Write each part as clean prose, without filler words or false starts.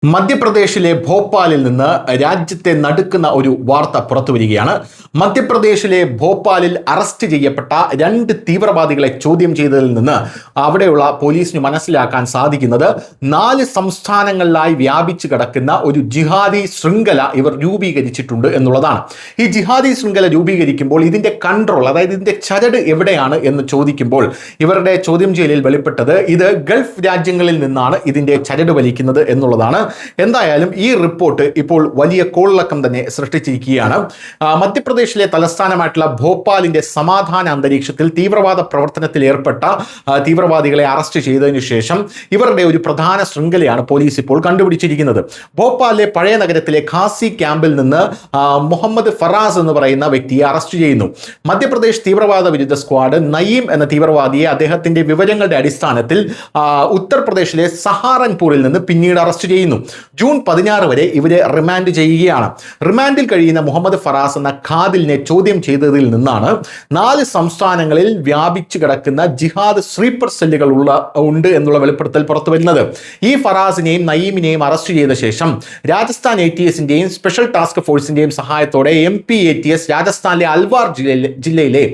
മധ്യപ്രദേശിലെ ഭോപ്പാലിൽ നിന്ന് രാജ്യത്തെ നടുക്കുന്ന ഒരു വാർത്ത പുറത്തു വരികയാണ്. മധ്യപ്രദേശിലെ ഭോപ്പാലിൽ അറസ്റ്റ് ചെയ്യപ്പെട്ട 2 തീവ്രവാദികളെ ചോദ്യം ചെയ്തതിൽ നിന്ന് അവിടെയുള്ള പോലീസിന് മനസ്സിലാക്കാൻ സാധിക്കുന്നത് 4 സംസ്ഥാനങ്ങളിലായി വ്യാപിച്ചു കിടക്കുന്ന ഒരു ജിഹാദി ശൃംഖല ഇവർ രൂപീകരിച്ചിട്ടുണ്ട് എന്നുള്ളതാണ്. ഈ ജിഹാദി ശൃംഖല രൂപീകരിക്കുമ്പോൾ ഇതിന്റെ കൺട്രോൾ, അതായത് ഇതിന്റെ ചരട് എവിടെയാണ് എന്ന് ചോദിക്കുമ്പോൾ ഇവരുടെ ചോദ്യം ചെയ്യലിൽ വെളിപ്പെട്ടത് ഇത് ഗൾഫ് രാജ്യങ്ങളിൽ നിന്നാണ് ഇതിന്റെ ചരട് വലിക്കുന്നത് എന്നുള്ളതാണ്. എന്തായാലും ഈ റിപ്പോർട്ട് ഇപ്പോൾ വലിയ കോളിളക്കം തന്നെ സൃഷ്ടിച്ചിരിക്കുകയാണ്. മധ്യപ്രദേശിലെ തലസ്ഥാനമായിട്ടുള്ള ഭോപ്പാലിന്റെ സമാധാന അന്തരീക്ഷത്തിൽ തീവ്രവാദ പ്രവർത്തനത്തിൽ ഏർപ്പെട്ട തീവ്രവാദികളെ അറസ്റ്റ് ചെയ്തതിനു ശേഷം ഇവരുടെ ഒരു പ്രധാന ശൃംഖലയാണ് പോലീസ് ഇപ്പോൾ കണ്ടുപിടിച്ചിരിക്കുന്നത്. ഭോപ്പാലിലെ പഴയ നഗരത്തിലെ ഖാസി ക്യാമ്പിൽ നിന്ന് മുഹമ്മദ് ഫറാസ് എന്ന് പറയുന്ന വ്യക്തിയെ അറസ്റ്റ് ചെയ്യുന്നു. മധ്യപ്രദേശ് തീവ്രവാദ വിരുദ്ധ സ്ക്വാഡ് നയീം എന്ന തീവ്രവാദിയെ അദ്ദേഹത്തിന്റെ വിവരങ്ങളുടെ അടിസ്ഥാനത്തിൽ ഉത്തർപ്രദേശിലെ സഹാറൻപൂരിൽ നിന്ന് പിന്നീട് അറസ്റ്റ് ചെയ്യുന്നു. ജൂൺ 16 വരെ ഇവരെ റിമാൻഡ് ചെയ്യുകയാണ്. റിമാൻഡിൽ കഴിയുന്ന മുഹമ്മദ് ഫറാസ് എന്ന ഖാദിലിനെ ചോദ്യം ചെയ്തതിൽ നിന്നാണ് 4 സംസ്ഥാനങ്ങളിൽ വ്യാപിച്ചു കിടക്കുന്ന ജിഹാദ് സ്ലീപ്പർ സെല്ലുകൾ ഉണ്ട് എന്നുള്ള വെളിപ്പെടുത്തൽ പുറത്തു വരുന്നത്. ഈ ഫറാസിനെയും നയീമിനെയും അറസ്റ്റ് ചെയ്ത ശേഷം രാജസ്ഥാൻ ATSന്റെയും സ്പെഷ്യൽ ടാസ്ക് ഫോഴ്സിന്റെയും സഹായത്തോടെ MPATS രാജസ്ഥാനിലെ അൽവാർ ജില്ലയിലെ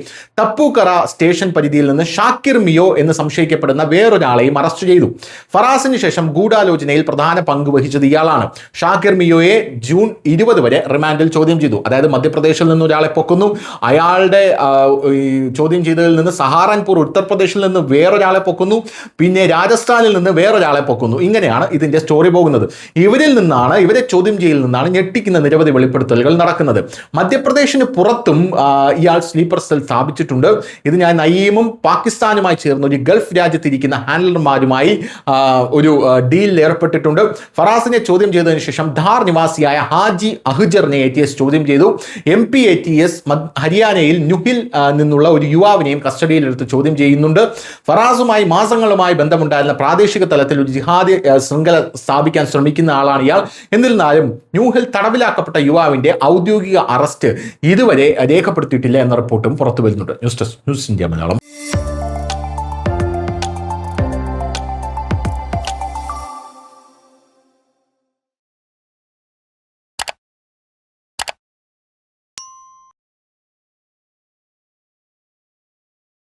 തപ്പൂക്കറ സ്റ്റേഷൻ പരിധിയിൽ നിന്ന് ഷാക്കിർ മിയോ എന്ന് സംശയിക്കപ്പെടുന്ന വേറൊരാളെയും അറസ്റ്റ് ചെയ്തു. ഫറാസിന് ശേഷം ഗൂഢാലോചനയിൽ പ്രധാന പങ്ക് വഹിച്ചത് ഇയാളാണ്. ഷാക്കിർ മിയോയെ ജൂൺ 20 വരെ റിമാൻഡിൽ ചോദ്യം ചെയ്തു. അതായത് മധ്യപ്രദേശിൽ നിന്ന് ഒരാളെ പൊക്കുന്നു, അയാളുടെ ചോദ്യം ചെയ്തതിൽ നിന്ന് സഹാറൻപൂർ ഉത്തർപ്രദേശിൽ നിന്ന് വേറൊരാളെ പൊക്കുന്നു, പിന്നെ രാജസ്ഥാനിൽ നിന്ന് വേറൊരാളെ പൊക്കുന്നു. ഇങ്ങനെയാണ് ഇതിന്റെ സ്റ്റോറി പോകുന്നത്. ഇവരെ ചോദ്യം ചെയ്യലിൽ നിന്നാണ് ഞെട്ടിക്കുന്ന നിരവധി വെളിപ്പെടുത്തലുകൾ നടക്കുന്നത്. മധ്യപ്രദേശിന് പുറത്തും ഇയാൾ സ്ലീപ്പർ സെൽ സ്ഥാപിച്ചിട്ടുണ്ട്. ഇത് ഞാൻ നയീമും പാകിസ്ഥാനുമായി ചേർന്ന് ഒരു ഗൾഫ് രാജ്യത്തിരിക്കുന്ന ഹാൻഡലർമാരുമായി ഒരു ഡീലിൽ ഏർപ്പെട്ടിട്ടുണ്ട്. ഫറാസിനെ ചോദ്യം ചെയ്തതിനു ശേഷം ധാർ നിവാസിയായ ഹാജി അഹ്ജറിനെ ATS ചോദ്യം ചെയ്തു. MPATS ഹരിയാനയിൽ ന്യൂഹിൽ നിന്നുള്ള ഒരു യുവാവിനെയും കസ്റ്റഡിയിലെടുത്ത് ചോദ്യം ചെയ്യുന്നുണ്ട്. ഫറാസുമായി മാസങ്ങളുമായി ബന്ധമുണ്ടായിരുന്ന പ്രാദേശിക തലത്തിൽ ഒരു ജിഹാദി ശൃംഖല സ്ഥാപിക്കാൻ ശ്രമിക്കുന്ന ആളാണ് ഇയാൾ. എന്നിരുന്നാലും ന്യൂഹിൽ തടവിലാക്കപ്പെട്ട യുവാവിന്റെ ഔദ്യോഗിക അറസ്റ്റ് ഇതുവരെ രേഖപ്പെടുത്തിയിട്ടില്ല എന്ന റിപ്പോർട്ടും പുറത്തു വരുന്നുണ്ട്. News desk news India Malayalam.